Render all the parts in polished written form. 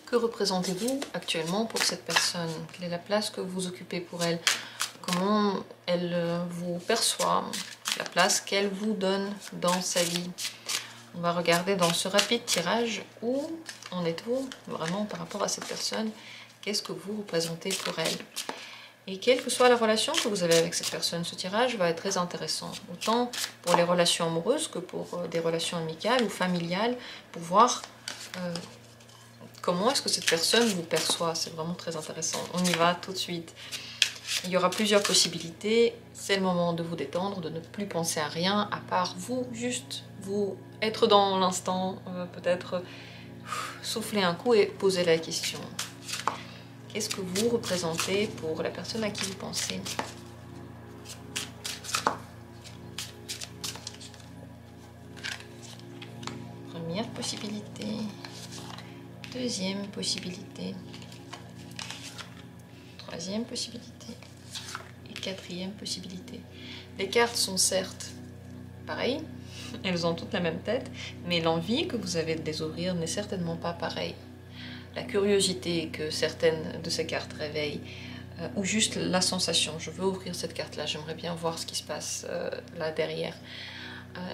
Que représentez-vous actuellement pour cette personne? Quelle est la place que vous occupez pour elle? Comment elle vous perçoit? La place qu'elle vous donne dans sa vie? On va regarder dans ce rapide tirage où en êtes-vous vraiment par rapport à cette personne. Qu'est-ce que vous représentez pour elle? Et quelle que soit la relation que vous avez avec cette personne, ce tirage va être très intéressant. Autant pour les relations amoureuses que pour des relations amicales ou familiales, pour voir comment est-ce que cette personne vous perçoit. C'est vraiment très intéressant. On y va tout de suite. Il y aura plusieurs possibilités. C'est le moment de vous détendre, de ne plus penser à rien, à part vous, juste vous être dans l'instant, peut-être souffler un coup et poser la question. Qu'est-ce que vous représentez pour la personne à qui vous pensez? Première possibilité. Deuxième possibilité. Troisième possibilité. Et quatrième possibilité. Les cartes sont certes pareilles, elles ont toutes la même tête, mais l'envie que vous avez de les ouvrir n'est certainement pas pareille. La curiosité que certaines de ces cartes réveillent, ou juste la sensation, je veux ouvrir cette carte-là, j'aimerais bien voir ce qui se passe là derrière.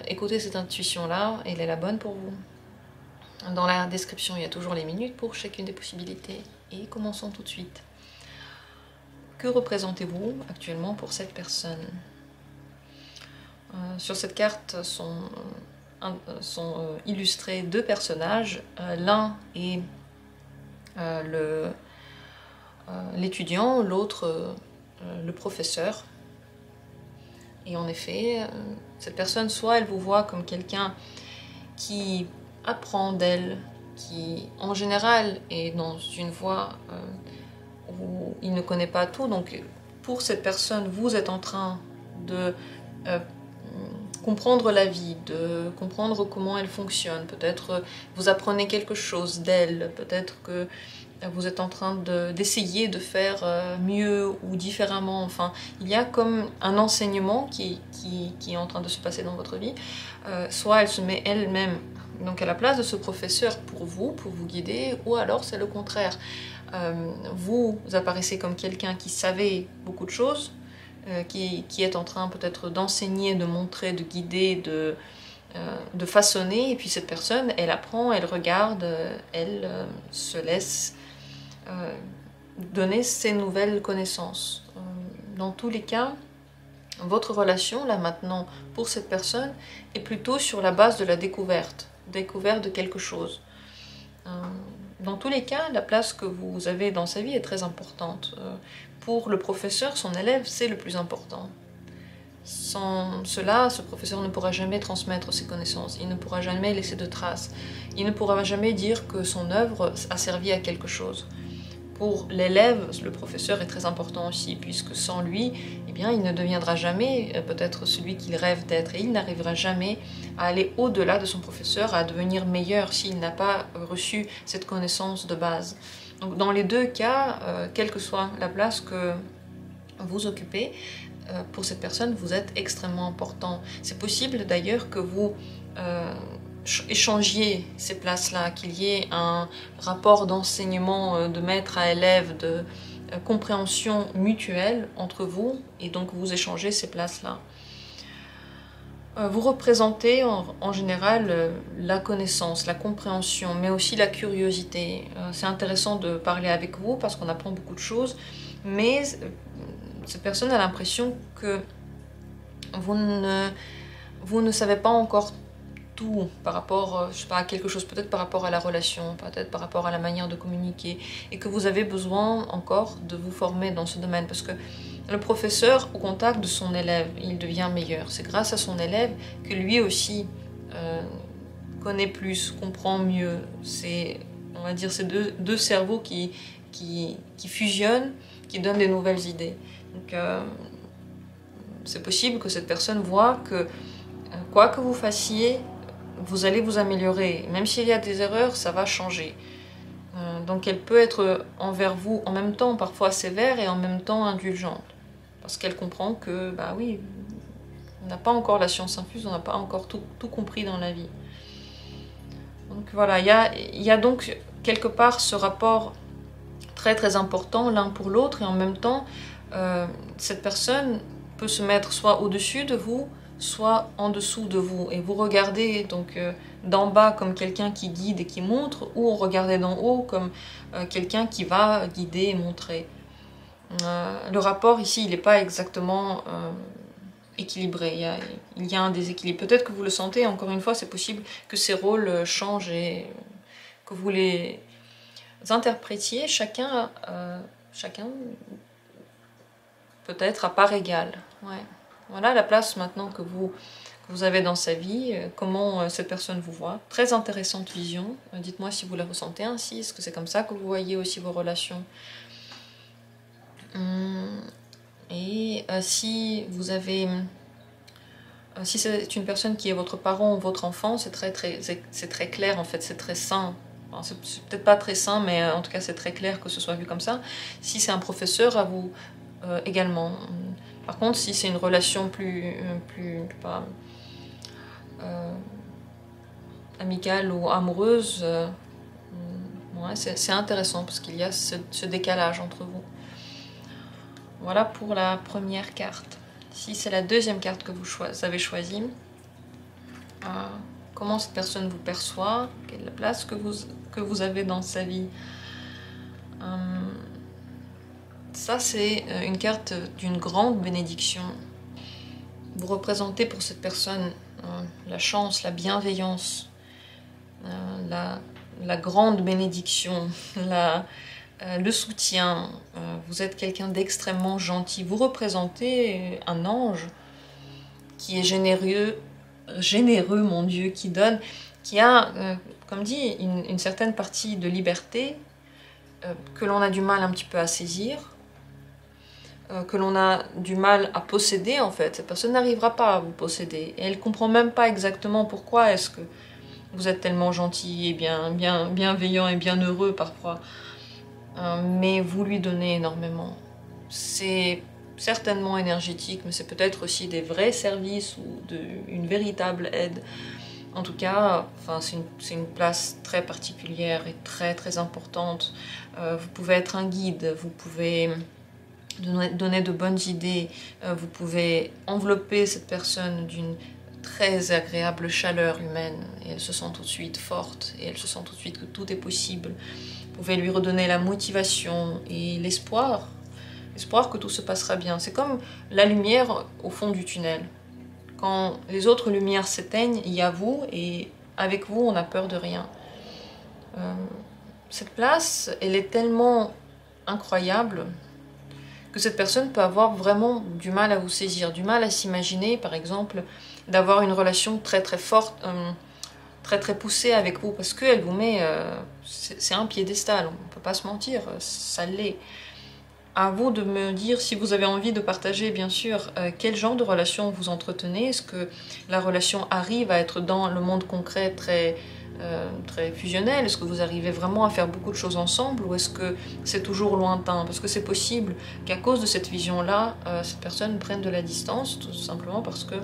Écoutez cette intuition-là, elle est la bonne pour vous. Dans la description, il y a toujours les minutes pour chacune des possibilités. Et commençons tout de suite. Que représentez-vous actuellement pour cette personne? Sur cette carte sont illustrés deux personnages. L'un est l'étudiant, l'autre le professeur. Et en effet, cette personne, soit elle vous voit comme quelqu'un qui apprend d'elle, qui en général est dans une voie où il ne connaît pas tout. Donc pour cette personne, vous êtes en train de comprendre la vie, de comprendre comment elle fonctionne. Peut-être vous apprenez quelque chose d'elle, peut-être que vous êtes en train d'essayer de faire mieux ou différemment. Enfin, il y a comme un enseignement qui est en train de se passer dans votre vie. Soit elle se met elle-même donc à la place de ce professeur pour vous guider, ou alors c'est le contraire. Vous apparaissez comme quelqu'un qui savait beaucoup de choses, qui est en train peut-être d'enseigner, de montrer, de guider, de façonner, et puis cette personne, elle apprend, elle regarde, elle se laisse donner ses nouvelles connaissances. Dans tous les cas, votre relation, là maintenant, pour cette personne, est plutôt sur la base de la découverte de quelque chose. Dans tous les cas, la place que vous avez dans sa vie est très importante. Pour le professeur, son élève, c'est le plus important. Sans cela, ce professeur ne pourra jamais transmettre ses connaissances, il ne pourra jamais laisser de traces, il ne pourra jamais dire que son œuvre a servi à quelque chose. Pour l'élève, le professeur est très important aussi, puisque sans lui, eh bien, il ne deviendra jamais peut-être celui qu'il rêve d'être, et il n'arrivera jamais à aller au-delà de son professeur, à devenir meilleur s'il n'a pas reçu cette connaissance de base. Donc dans les deux cas, quelle que soit la place que vous occupez, pour cette personne, vous êtes extrêmement important. C'est possible d'ailleurs que vous échangiez ces places-là, qu'il y ait un rapport d'enseignement de maître à élève, de compréhension mutuelle entre vous, et donc vous échangez ces places-là. Vous représentez en général la connaissance, la compréhension, mais aussi la curiosité. C'est intéressant de parler avec vous parce qu'on apprend beaucoup de choses, mais cette personne a l'impression que vous ne savez pas encore tout par rapport, je sais pas, à quelque chose, peut-être par rapport à la relation, peut-être par rapport à la manière de communiquer, et que vous avez besoin encore de vous former dans ce domaine, parce que le professeur, au contact de son élève, il devient meilleur. C'est grâce à son élève que lui aussi connaît plus, comprend mieux. C'est, on va dire, ces deux cerveaux qui fusionnent, qui donnent des nouvelles idées. Donc, c'est possible que cette personne voit que quoi que vous fassiez, vous allez vous améliorer. Même s'il y a des erreurs, ça va changer. Donc elle peut être envers vous en même temps parfois sévère et en même temps indulgente. Parce qu'elle comprend que, bah oui, on n'a pas encore la science infuse, on n'a pas encore tout compris dans la vie. Donc voilà, il y a donc quelque part ce rapport très très important l'un pour l'autre, et en même temps cette personne peut se mettre soit au-dessus de vous, soit en dessous de vous, et vous regardez donc d'en bas comme quelqu'un qui guide et qui montre, ou regardez d'en haut comme quelqu'un qui va guider et montrer. Le rapport ici, il n'est pas exactement équilibré, il y a un déséquilibre. Peut-être que vous le sentez, encore une fois, c'est possible que ces rôles changent et que vous les interprétiez chacun peut-être à part égale. Ouais. Voilà la place maintenant que vous avez dans sa vie, comment cette personne vous voit. Très intéressante vision. Dites-moi si vous la ressentez ainsi, est-ce que c'est comme ça que vous voyez aussi vos relations. Et si vous avez... si c'est une personne qui est votre parent ou votre enfant, c'est très clair en fait, c'est très sain. Enfin, c'est peut-être pas très sain, mais en tout cas c'est très clair que ce soit vu comme ça. Si c'est un professeur, à vous également. Par contre, si c'est une relation plus amicale ou amoureuse, ouais, c'est intéressant parce qu'il y a ce décalage entre vous. Voilà pour la première carte. Si c'est la deuxième carte que vous avez choisie, comment cette personne vous perçoit, quelle est la place que vous avez dans sa vie. Ça, c'est une carte d'une grande bénédiction. Vous représentez pour cette personne la chance, la bienveillance, la grande bénédiction, le soutien. Vous êtes quelqu'un d'extrêmement gentil. Vous représentez un ange qui est généreux, mon Dieu, qui donne, qui a, comme dit, une certaine partie de liberté que l'on a du mal un petit peu à saisir, que l'on a du mal à posséder en fait. Cette personne n'arrivera pas à vous posséder. Et elle ne comprend même pas exactement pourquoi est-ce que vous êtes tellement gentil et bienveillant et bien heureux parfois. Mais vous lui donnez énormément. C'est certainement énergétique, mais c'est peut-être aussi des vrais services ou une véritable aide. En tout cas, enfin, c'est une place très particulière et très très importante. Vous pouvez être un guide, vous pouvez donner de bonnes idées, vous pouvez envelopper cette personne d'une très agréable chaleur humaine et elle se sent tout de suite forte et elle se sent tout de suite que tout est possible. Vous pouvez lui redonner la motivation et l'espoir que tout se passera bien. C'est comme la lumière au fond du tunnel. Quand les autres lumières s'éteignent, il y a vous et avec vous on n'a peur de rien. Cette place, elle est tellement incroyable que cette personne peut avoir vraiment du mal à vous saisir, du mal à s'imaginer, par exemple, d'avoir une relation très très forte, très très poussée avec vous, parce qu'elle vous met... c'est un piédestal, on ne peut pas se mentir, ça l'est. À vous de me dire si vous avez envie de partager, bien sûr, quel genre de relation vous entretenez. Est-ce que la relation arrive à être dans le monde concret très fusionnel? Est-ce que vous arrivez vraiment à faire beaucoup de choses ensemble ou est-ce que c'est toujours lointain? Parce que c'est possible qu'à cause de cette vision-là, cette personne prenne de la distance, tout simplement parce que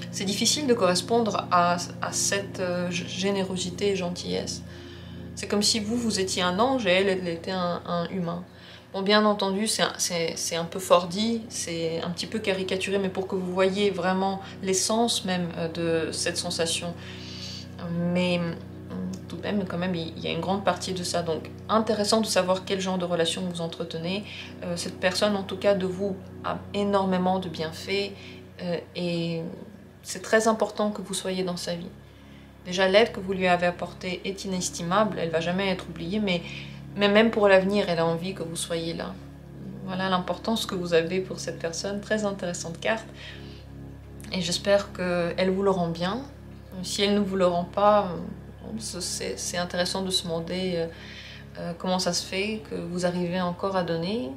c'est difficile de correspondre à cette générosité et gentillesse. C'est comme si vous étiez un ange et elle était un humain. Bon, bien entendu, c'est un peu fort dit, c'est un petit peu caricaturé, mais pour que vous voyez vraiment l'essence même de cette sensation. Mais tout de même, quand même, il y a une grande partie de ça. Donc, intéressant de savoir quel genre de relation vous entretenez. Cette personne, en tout cas, de vous, a énormément de bienfaits et c'est très important que vous soyez dans sa vie. Déjà, l'aide que vous lui avez apportée est inestimable, elle ne va jamais être oubliée, mais même pour l'avenir, elle a envie que vous soyez là. Voilà l'importance que vous avez pour cette personne. Très intéressante carte. Et j'espère qu'elle vous le rend bien. Si elle ne vous le rend pas, c'est intéressant de se demander comment ça se fait que vous arrivez encore à donner.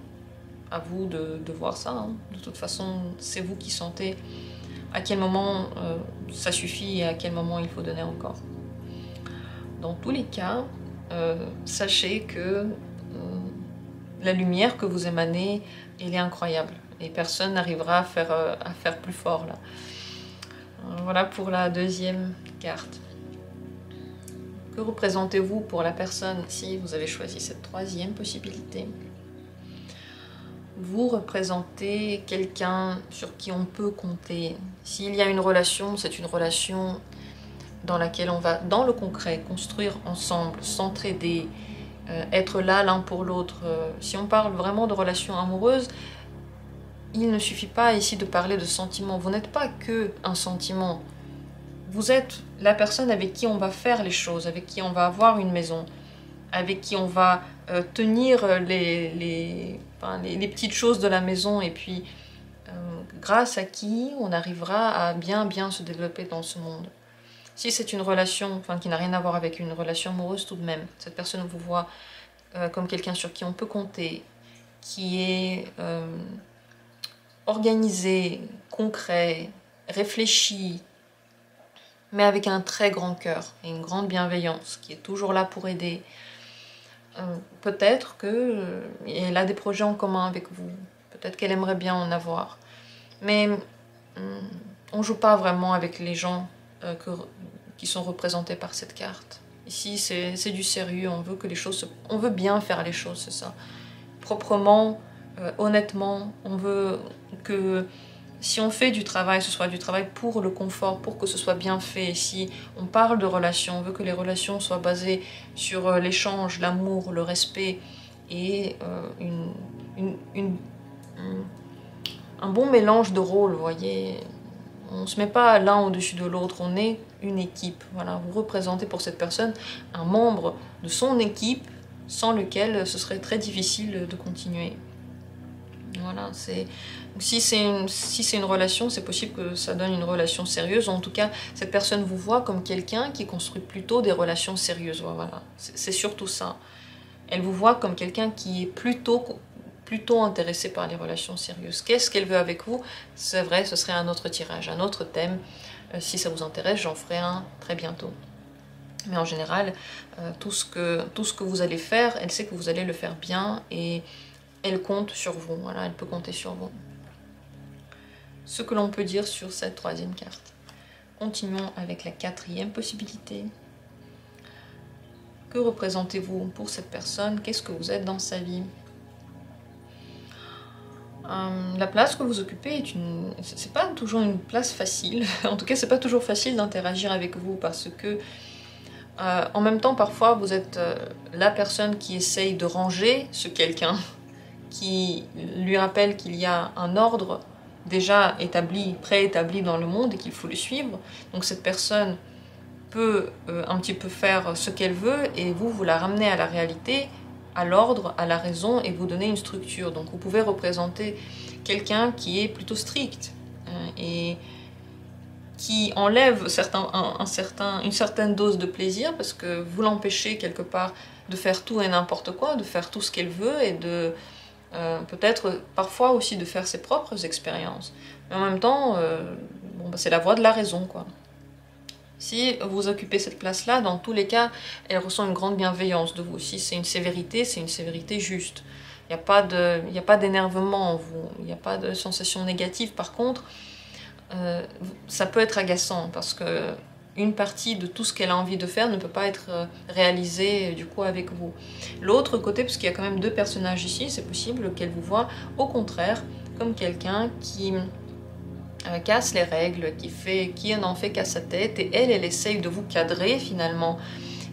À vous de voir ça. Hein. De toute façon, c'est vous qui sentez à quel moment ça suffit et à quel moment il faut donner encore. Dans tous les cas, sachez que la lumière que vous émanez, elle est incroyable. Et personne n'arrivera à faire plus fort là. Voilà pour la deuxième carte. Que Que représentez-vous pour la personne si vous avez choisi cette troisième possibilité? Vous représentez quelqu'un sur qui on peut compter. S'il y a une relation, c'est une relation dans laquelle on va, dans le concret, construire ensemble, s'entraider, être là l'un pour l'autre. Si on parle vraiment de relations amoureuses, il ne suffit pas ici de parler de sentiments. Vous n'êtes pas que un sentiment. Vous êtes la personne avec qui on va faire les choses, avec qui on va avoir une maison, avec qui on va tenir les petites choses de la maison, et puis grâce à qui on arrivera à bien se développer dans ce monde. Si c'est une relation qui n'a rien à voir avec une relation amoureuse, tout de même, cette personne vous voit comme quelqu'un sur qui on peut compter, qui est organisé, concret, réfléchi, mais avec un très grand cœur et une grande bienveillance, qui est toujours là pour aider. Peut-être qu'elle a des projets en commun avec vous, peut-être qu'elle aimerait bien en avoir, mais on ne joue pas vraiment avec les gens qui sont représentés par cette carte. Ici, c'est du sérieux, on veut que les choses on veut bien faire les choses, c'est ça. Proprement, honnêtement, on veut que si on fait du travail, ce soit du travail pour le confort, pour que ce soit bien fait. Si on parle de relations, on veut que les relations soient basées sur l'échange, l'amour, le respect et un bon mélange de rôles, vous voyez. On ne se met pas l'un au-dessus de l'autre, on est une équipe. Voilà, vous représentez pour cette personne un membre de son équipe sans lequel ce serait très difficile de continuer. Voilà, si c'est une relation, c'est possible que ça donne une relation sérieuse. En tout cas, cette personne vous voit comme quelqu'un qui construit plutôt des relations sérieuses. Voilà, c'est surtout ça. Elle vous voit comme quelqu'un qui est plutôt intéressé par les relations sérieuses. Qu'est-ce qu'elle veut avec vous? C'est vrai, ce serait un autre tirage, un autre thème. Si ça vous intéresse, j'en ferai un très bientôt. Mais en général, tout ce que vous allez faire, elle sait que vous allez le faire bien et elle compte sur vous. Voilà, elle peut compter sur vous. Ce que l'on peut dire sur cette troisième carte. Continuons avec la quatrième possibilité. Que représentez-vous pour cette personne? Qu'est-ce que vous êtes dans sa vie? La place que vous occupez c'est pas toujours une place facile. En tout cas, c'est pas toujours facile d'interagir avec vous parce que en même temps, parfois, vous êtes la personne qui essaye de ranger ce quelqu'un, qui lui rappelle qu'il y a un ordre déjà établi, préétabli dans le monde et qu'il faut le suivre. Donc cette personne peut un petit peu faire ce qu'elle veut et vous la ramenez à la réalité, à l'ordre, à la raison et vous donner une structure. Donc vous pouvez représenter quelqu'un qui est plutôt strict et qui enlève une certaine dose de plaisir parce que vous l'empêchez quelque part de faire tout et n'importe quoi, de faire tout ce qu'elle veut et de peut-être parfois aussi de faire ses propres expériences. Mais en même temps, c'est la voie de la raison, quoi. Si vous occupez cette place-là, dans tous les cas, elle ressent une grande bienveillance de vous. Si c'est une sévérité juste. Il n'y a pas d'énervement en vous, il n'y a pas de sensation négative. Par contre, ça peut être agaçant parce que une partie de tout ce qu'elle a envie de faire ne peut pas être réalisée du coup avec vous. L'autre côté, parce qu'il y a quand même deux personnages ici, c'est possible qu'elle vous voie au contraire comme quelqu'un qui casse les règles, qui n'en fait qu'à sa tête, et elle essaye de vous cadrer finalement.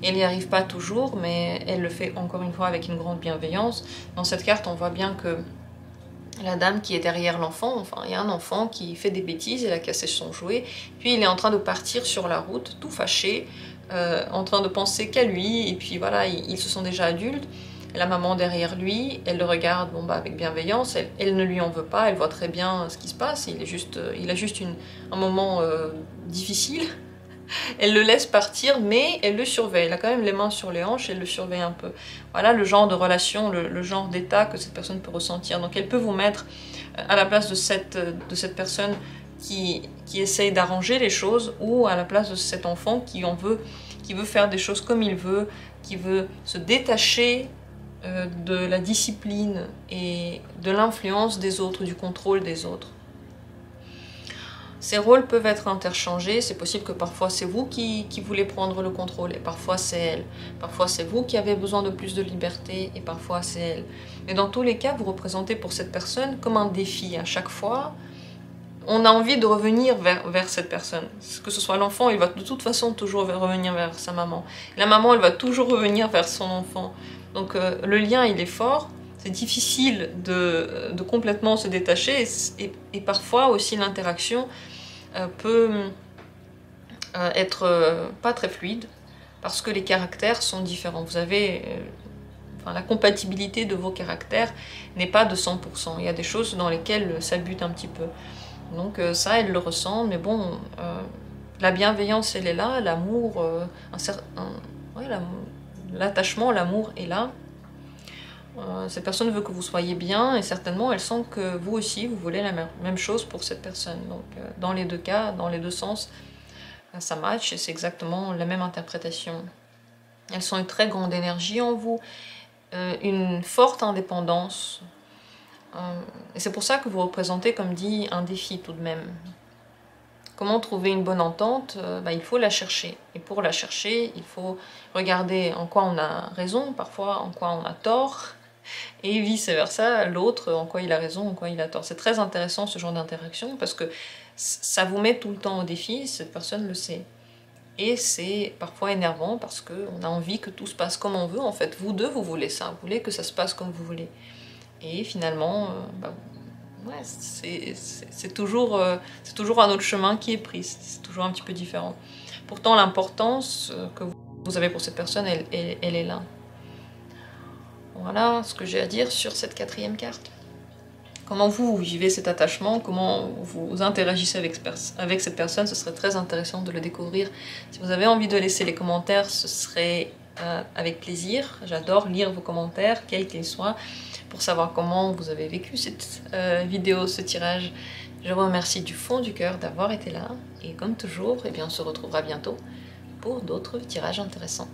Elle n'y arrive pas toujours, mais elle le fait encore une fois avec une grande bienveillance. Dans cette carte, on voit bien que la dame qui est derrière l'enfant, il y a un enfant qui fait des bêtises, elle a cassé son jouet, puis il est en train de partir sur la route, tout fâché, en train de penser qu'à lui, et puis voilà, ils se sont déjà adultes. La maman derrière lui, elle le regarde avec bienveillance, elle ne lui en veut pas, elle voit très bien ce qui se passe, il a juste un moment difficile. Elle le laisse partir, mais elle le surveille. Elle a quand même les mains sur les hanches, elle le surveille un peu. Voilà le genre de relation, le genre d'état que cette personne peut ressentir. Donc elle peut vous mettre à la place de cette personne qui essaye d'arranger les choses, ou à la place de cet enfant qui veut faire des choses comme il veut, qui veut se détacher de la discipline et de l'influence des autres, du contrôle des autres. Ces rôles peuvent être interchangés, c'est possible que parfois c'est vous qui voulez prendre le contrôle et parfois c'est elle. Parfois c'est vous qui avez besoin de plus de liberté et parfois c'est elle. Mais dans tous les cas, vous représentez pour cette personne comme un défi à chaque fois. On a envie de revenir vers cette personne. Que ce soit l'enfant, il va de toute façon toujours revenir vers sa maman. La maman, elle va toujours revenir vers son enfant. Donc le lien, il est fort. C'est difficile de complètement se détacher et parfois aussi l'interaction peut être pas très fluide parce que les caractères sont différents. Vous avez la compatibilité de vos caractères n'est pas de 100%. Il y a des choses dans lesquelles ça bute un petit peu. Donc ça, elle le ressent, mais bon, la bienveillance, elle est là, l'amour, l'attachement, l'amour est là. Cette personne veut que vous soyez bien et certainement elle sent que vous aussi vous voulez la même chose pour cette personne. Donc dans les deux cas, dans les deux sens, ça match et c'est exactement la même interprétation. Elles sont une très grande énergie en vous, une forte indépendance. Et c'est pour ça que vous représentez, comme dit, un défi tout de même. Comment trouver une bonne entente? Il faut la chercher. Et pour la chercher, il faut regarder en quoi on a raison, parfois en quoi on a tort. Et vice-versa, l'autre, en quoi il a raison, en quoi il a tort. C'est très intéressant ce genre d'interaction parce que ça vous met tout le temps au défi, cette personne le sait. Et c'est parfois énervant parce qu'on a envie que tout se passe comme on veut. En fait, vous deux, vous voulez ça, vous voulez que ça se passe comme vous voulez. Et finalement, c'est toujours un autre chemin qui est pris, c'est toujours un petit peu différent. Pourtant, l'importance que vous avez pour cette personne, elle est là. Voilà ce que j'ai à dire sur cette quatrième carte. Comment vous vivez cet attachement, comment vous interagissez avec cette personne, ce serait très intéressant de le découvrir. Si vous avez envie de laisser les commentaires, ce serait avec plaisir. J'adore lire vos commentaires, quels qu'ils soient, pour savoir comment vous avez vécu cette vidéo, ce tirage. Je vous remercie du fond du cœur d'avoir été là. Et comme toujours, on se retrouvera bientôt pour d'autres tirages intéressants.